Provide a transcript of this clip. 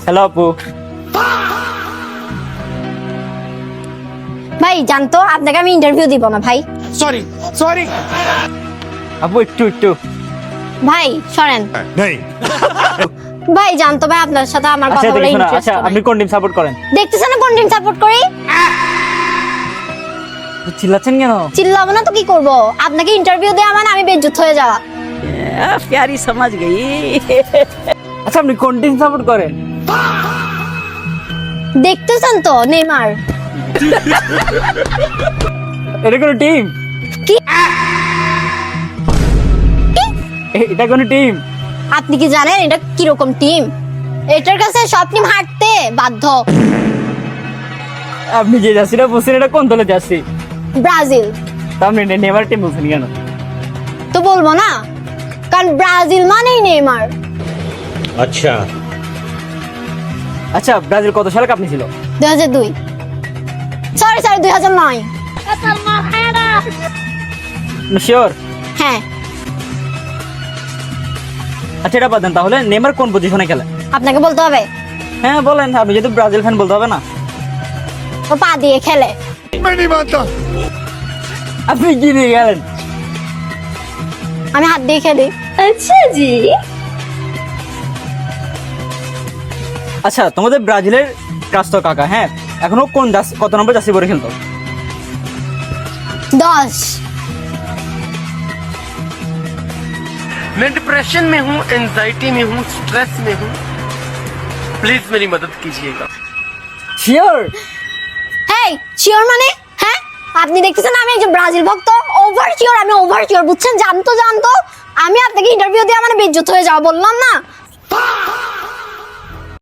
Hello আপু। ভাই জানতো আপনাকে আমি ইন্টারভিউ দিব না ভাই। সরি সরি আপু একটু ভাই সরেন। नहीं ভাই জানতো ভাই আপনার সাথে আমার আচ্ছা কথা বলে দেখুন, ইন্টারেস্ট আচ্ছা আপনি কোন টিম সাপোর্ট করেন? দেখতেছেন না কোন টিম সাপোর্ট করি? চিল্লাচ্ছেন কেন? চিল্লাবো না তো কি করব? আপনাকে ইন্টারভিউ দেওয়া মানে আমি বেইজ্জত হয়ে যাওয়া। प्यारी समझ गई। আচ্ছা আপনি কোন টিম সাপোর্ট করেন? দেখতেছেন তো নেইমার। এটা কোন টিম? কি? এটা কোন টিম? আপনি কি জানেন এটা কি রকম টিম? এটার কাছে সব টিম হারতে বাধ্য। আপনি যে জার্সিটা বলছেন এটা কোন দলের জার্সি? ব্রাজিল। তা আপনি নেইমার টিম বলছেন কেন? তো বলবো না, কারণ ব্রাজিল মানেই নেইমার। अच्छा আচ্ছা ব্রাজিল কত সালে কাপ নিয়েছিল? 2002। সরি 2009। শিওর? হ্যাঁ। আচ্ছা এটা বাদ দেন, তাহলে নেইমার কোন পজিশনে খেলে? আপনাকে বলতে হবে? হ্যাঁ বলেন, আপনি যেহেতু ব্রাজিল ফ্যান বলতে হবে না? ও পা দিয়ে খেলে। मैं नहीं मानता আপনি কি দিয়ে গেলেন? আমি হাত দিয়ে খেলি। আচ্ছা তোমাদের ব্রাজিলের কাস্তো কাকা, হ্যাঁ এখনো কোন কত নম্বর জার্সি পরে খেলতো? 10। मैं डिप्रेशन में हूँ, एंजाइटी में हूँ, स्ट्रेस में हूँ। प्लीज मेरी मदद कीजिएगा। শিওর? হেই শিওর মানে? হ্যাঁ আপনি দেখতেছেন আমি একজন ব্রাজিল ভক্ত। ওভার শিওর, আমি ওভার শিওর, বুঝছেন? জানতো আমি আপনাকে ইন্টারভিউ দিয়ে মানে বেইজ্জত হয়ে যাওয়া, বললাম না?